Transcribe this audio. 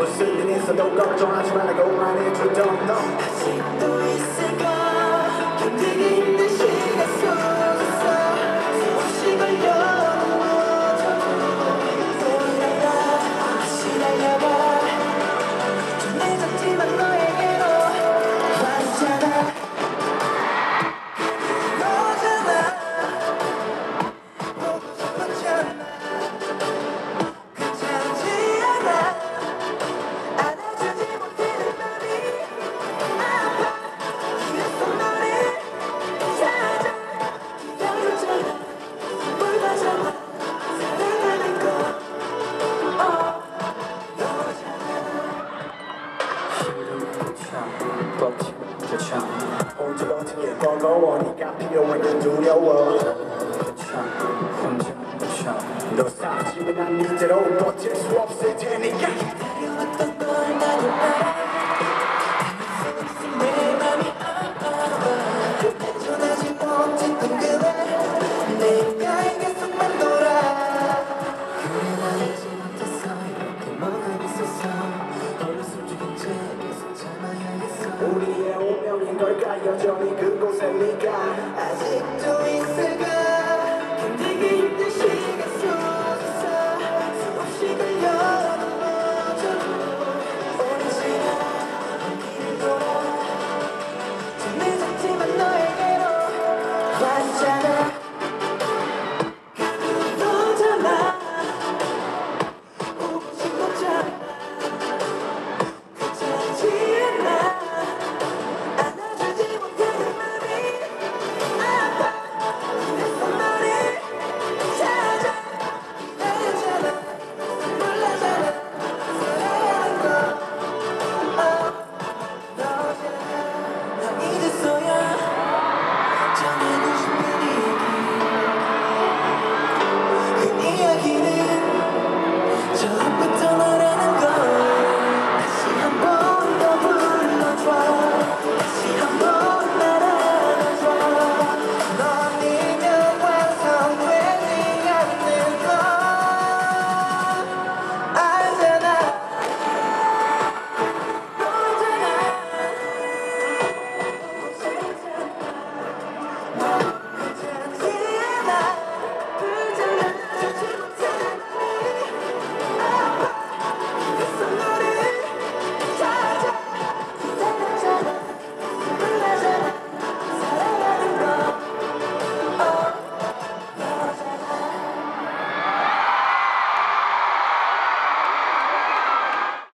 무슨 일 있어도 걱정하지 말라고 말해주던 너 아직도 있을까 견디기 힘든 시간 속에서 수없이 걸려오죠 돌아가 다시 달려가 좀 늦었지만 너에게로 왔잖아 너잖아 보고 싶었잖아 괜찮지 않아 안아주지 못하는 맘이 아파 그래서 너를 찾아 기다렸잖아 몰랐잖아 사랑하는 거 너잖아 참 버티고 참 혼자 버티기 버거워 네가 필요해 그 두려워 참 너 사라지면 난 이대로 버틸 수 없을 테니까 기다려왔던 걸 나도 알아 내 맘이 아파 전하지 못했던 그대 내 가에게서만 돌아 그래 난 잊지 못했어 이렇게 머금이 있었어 너를 숨죽인 채 계속 참아야겠어 우리의 운명인 걸까 여전히 그곳에 네가 아직도 있을까